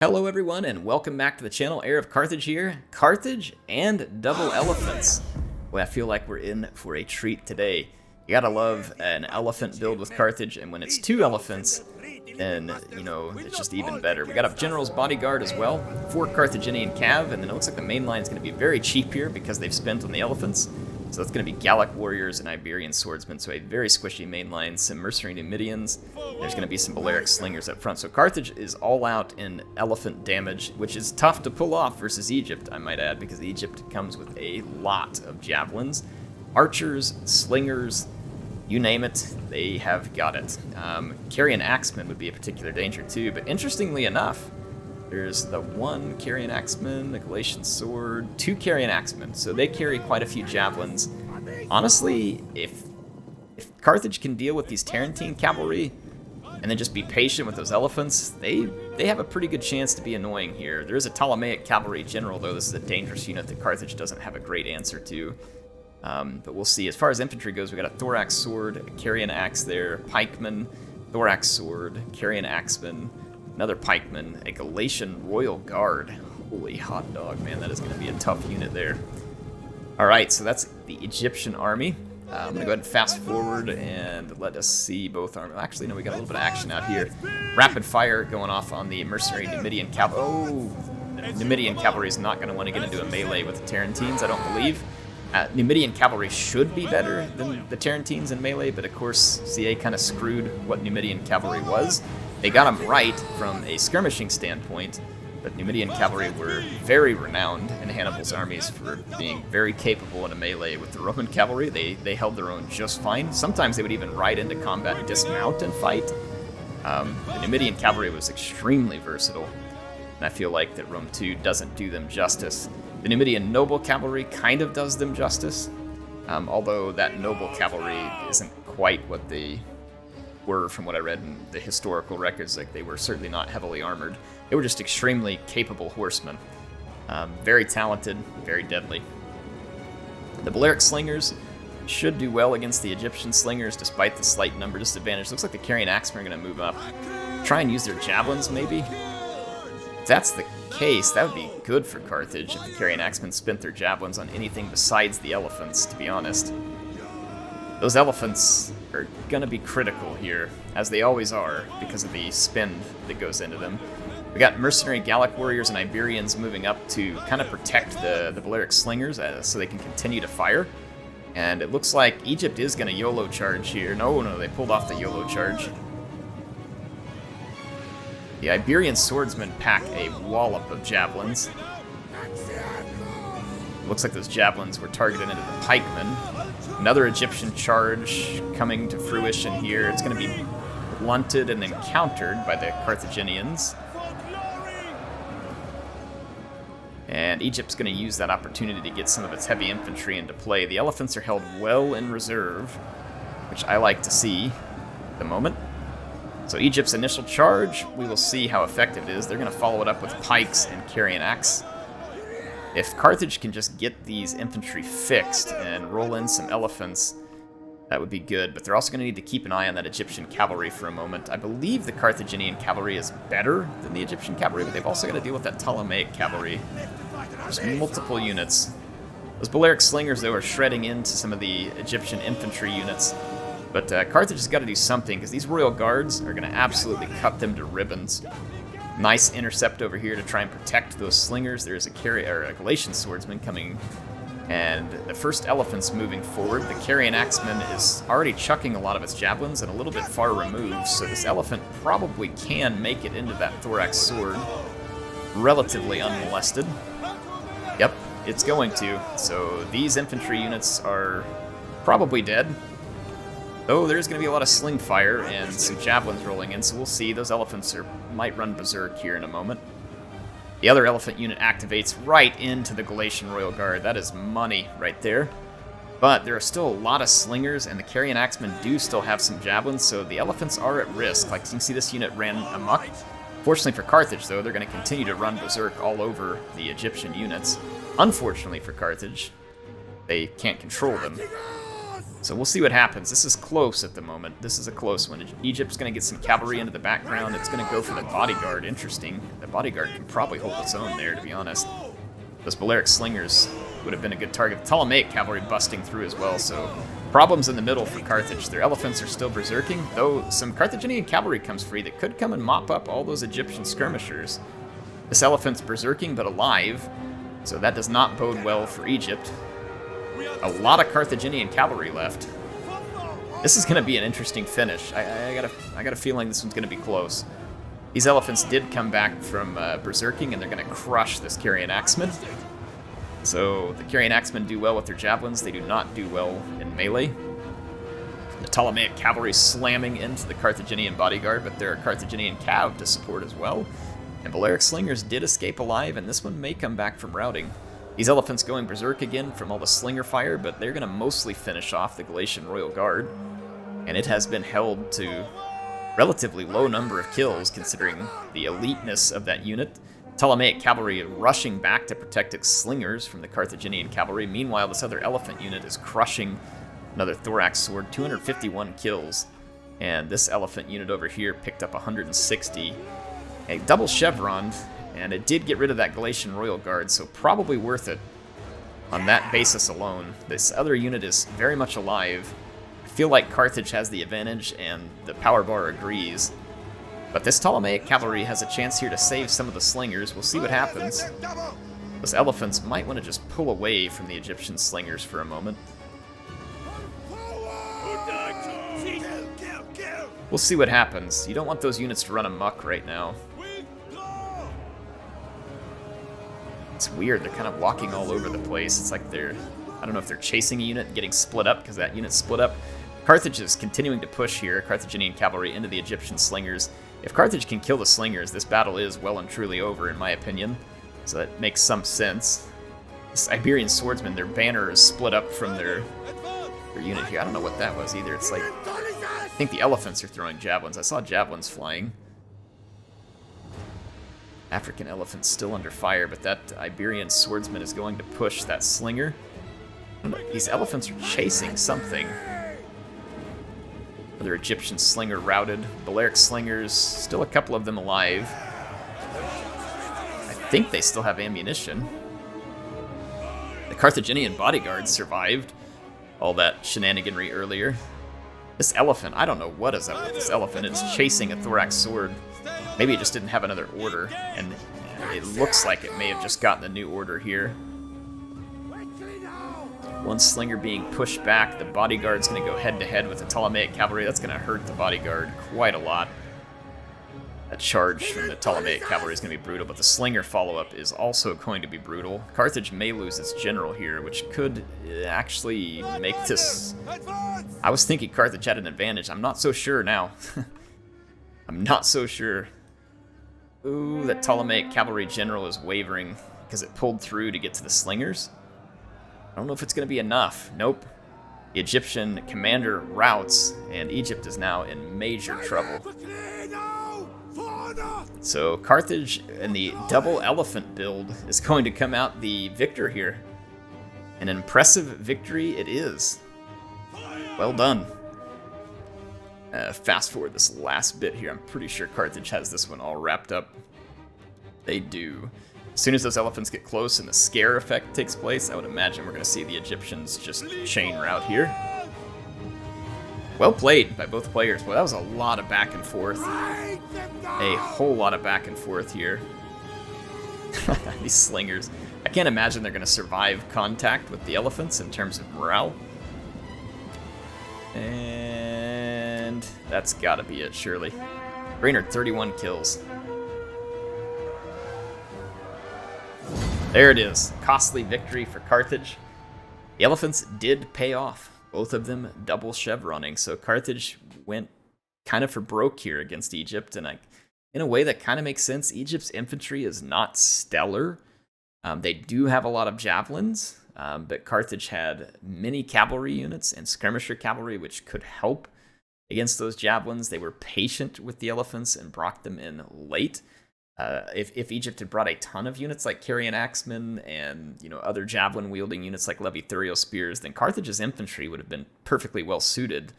Hello everyone and welcome back to the channel. HeirofCarthage here. Carthage and double elephants. Well, I feel like we're in for a treat today. You gotta love an elephant build with Carthage, and when it's two elephants, then, you know, it's just even better. We got a General's Bodyguard as well, 4 Carthaginian Cav, and then it looks like the main line is going to be very cheap here because they've spent on the elephants. So that's going to be Gallic Warriors and Iberian Swordsmen, so a very squishy main line, some Mercenary Numidians. There's going to be some Balearic Slingers up front. So Carthage is all out in elephant damage, which is tough to pull off versus Egypt, I might add, because Egypt comes with a lot of javelins. Archers, slingers, you name it, they have got it. Carrion Axemen would be a particular danger too, but interestingly enough, there's the 1 Carrion Axeman, the Galatian Sword, 2 Carrion Axemen, so they carry quite a few javelins. Honestly, if Carthage can deal with these Tarentine cavalry, and then just be patient with those elephants, they have a pretty good chance to be annoying here. There is a Ptolemaic cavalry general, though. This is a dangerous unit that Carthage doesn't have a great answer to. But we'll see. As far as infantry goes, we got a Thorax Sword, a Carrion Axe there, Pikeman, Thorax Sword, Carrion Axeman, another Pikeman, a Galatian Royal Guard. Holy hot dog, man, that is going to be a tough unit there. Alright, so that's the Egyptian army. I'm going to go ahead and fast forward and let us see both armies. Actually, no, we got a little bit of action out here. Rapid fire going off on the Mercenary Numidian Cavalry. Oh, Numidian Cavalry is not going to want to get into a melee with the Tarentines, I don't believe. Numidian Cavalry should be better than the Tarentines in melee, but of course, CA kind of screwed what Numidian Cavalry was. They got them right from a skirmishing standpoint, but Numidian Cavalry were very renowned in Hannibal's armies for being very capable in a melee with the Roman Cavalry. They held their own just fine. Sometimes they would even ride into combat, dismount, and fight. The Numidian Cavalry was extremely versatile, and I feel like that Rome 2 doesn't do them justice. The Numidian Noble Cavalry kind of does them justice, although that Noble Cavalry isn't quite what they were from what I read in the historical records. Like, they were certainly not heavily armored. They were just extremely capable horsemen. Very talented, very deadly. The Balearic Slingers should do well against the Egyptian Slingers despite the slight number disadvantage. Looks like the Carrion Axemen are going to move up. Try and use their javelins, maybe? If that's the case, that would be good for Carthage if the Carrion Axemen spent their javelins on anything besides the elephants, to be honest. Those elephants are going to be critical here, as they always are, because of the spin that goes into them. We got Mercenary Gallic Warriors and Iberians moving up to kind of protect the Balearic Slingers so they can continue to fire. And it looks like Egypt is going to YOLO charge here. No, they pulled off the YOLO charge. The Iberian Swordsmen pack a wallop of javelins. Looks like those javelins were targeted into the pikemen. Another Egyptian charge coming to fruition here. It's going to be blunted and then countered by the Carthaginians. And Egypt's going to use that opportunity to get some of its heavy infantry into play. The elephants are held well in reserve, which I like to see at the moment. So Egypt's initial charge, we will see how effective it is. They're going to follow it up with pikes and Carrion Axe. If Carthage can just get these infantry fixed and roll in some elephants, that would be good. But they're also going to need to keep an eye on that Egyptian cavalry for a moment. I believe the Carthaginian cavalry is better than the Egyptian cavalry, but they've also got to deal with that Ptolemaic cavalry. There's multiple units. Those Balearic Slingers, though, are shredding into some of the Egyptian infantry units. But Carthage has got to do something, because these Royal Guards are going to absolutely cut them to ribbons. Nice intercept over here to try and protect those slingers. There's a Galatian Swordsman coming, and the first elephant's moving forward. The Carrion Axeman is already chucking a lot of its javelins and a little bit far removed, so this elephant probably can make it into that Thorax Sword relatively unmolested. Yep, it's going to. So these infantry units are probably dead. Though there's going to be a lot of sling fire and some javelins rolling in, so we'll see. Those elephants might run berserk here in a moment. The other elephant unit activates right into the Galatian Royal Guard. That is money right there. But there are still a lot of slingers, and the Carrion Axemen do still have some javelins, so the elephants are at risk. Like, you can see this unit ran amok. Fortunately for Carthage, though, they're going to continue to run berserk all over the Egyptian units. Unfortunately for Carthage, they can't control them. So we'll see what happens. This is close at the moment. This is a close one. Egypt's going to get some cavalry into the background. It's going to go for the bodyguard. Interesting. The bodyguard can probably hold its own there, to be honest. Those Balearic slingers would have been a good target. The Ptolemaic cavalry busting through as well, so problems in the middle for Carthage. Their elephants are still berserking, though some Carthaginian cavalry comes free that could come and mop up all those Egyptian skirmishers. This elephant's berserking but alive, so that does not bode well for Egypt. A lot of Carthaginian cavalry left. This is going to be an interesting finish. I got a feeling this one's going to be close. These elephants did come back from berserking, and they're going to crush this Carian Axemen. So the Carian Axemen do well with their javelins. They do not do well in melee. The Ptolemaic cavalry slamming into the Carthaginian bodyguard, but there are Carthaginian cav to support as well. And Balearic slingers did escape alive, and this one may come back from routing. These elephants going berserk again from all the slinger fire, but they're going to mostly finish off the Galatian Royal Guard. And it has been held to relatively low number of kills considering the eliteness of that unit. Ptolemaic cavalry rushing back to protect its slingers from the Carthaginian cavalry. Meanwhile, this other elephant unit is crushing another thorax sword, 251 kills. And this elephant unit over here picked up 160. A double chevron, and it did get rid of that Galatian Royal Guard, so probably worth it on that basis alone. This other unit is very much alive. I feel like Carthage has the advantage, and the power bar agrees. But this Ptolemaic cavalry has a chance here to save some of the slingers. We'll see what happens. Those elephants might want to just pull away from the Egyptian slingers for a moment. We'll see what happens. You don't want those units to run amok right now. It's weird, they're kind of walking all over the place. It's like they're, I don't know if they're chasing a unit and getting split up because that unit split up. Carthage is continuing to push here, Carthaginian cavalry into the Egyptian slingers. If Carthage can kill the slingers, this battle is well and truly over in my opinion. So that makes some sense. This Iberian swordsmen, their banner is split up from their unit here. I don't know what that was either. It's like, I think the elephants are throwing javelins. I saw javelins flying. African elephant's still under fire, but that Iberian swordsman is going to push that slinger. These elephants are chasing something. Another Egyptian slinger routed. Balearic slingers, still a couple of them alive. I think they still have ammunition. The Carthaginian bodyguards survived all that shenaniganry earlier. This elephant, I don't know what is up with this elephant. It's chasing a thorax sword. Maybe it just didn't have another order, and it looks like it may have just gotten a new order here. One slinger being pushed back. The bodyguard's going to go head-to-head with the Ptolemaic cavalry. That's going to hurt the bodyguard quite a lot. That charge from the Ptolemaic cavalry is going to be brutal, but the slinger follow-up is also going to be brutal. Carthage may lose its general here, which could actually make this... I was thinking Carthage had an advantage. I'm not so sure now. I'm not so sure. Ooh, that Ptolemaic cavalry general is wavering because it pulled through to get to the slingers. I don't know if it's going to be enough. Nope. The Egyptian commander routs, and Egypt is now in major trouble. So Carthage in the double elephant build is going to come out the victor here. An impressive victory it is. Well done. Fast forward this last bit here. I'm pretty sure Carthage has this one all wrapped up. They do. As soon as those elephants get close and the scare effect takes place, I would imagine we're going to see the Egyptians just chain route here. Well played by both players. Well, that was a lot of back and forth. A whole lot of back and forth here. These slingers. I can't imagine they're going to survive contact with the elephants in terms of morale. And that's got to be it, surely. Brainerd, 31 kills. There it is. Costly victory for Carthage. The elephants did pay off. Both of them double chevroning. So Carthage went kind of for broke here against Egypt. And in a way that kind of makes sense. Egypt's infantry is not stellar. They do have a lot of javelins. But Carthage had many cavalry units and skirmisher cavalry, which could help against those javelins. They were patient with the elephants and brought them in late. If Egypt had brought a ton of units like Carrion Axemen and other javelin wielding units like Levithuriel spears, then Carthage's infantry would have been perfectly well suited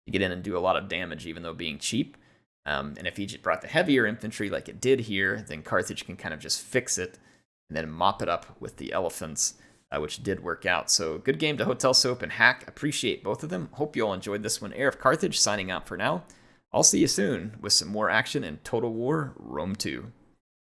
to get in and do a lot of damage, even though being cheap. And if Egypt brought the heavier infantry like it did here, then Carthage can kind of just fix it and then mop it up with the elephants, which did work out. So good game to Hotel Soap and Hack. Appreciate both of them. Hope you all enjoyed this one. Heir of Carthage signing out for now. I'll see you soon with some more action in Total War Rome 2.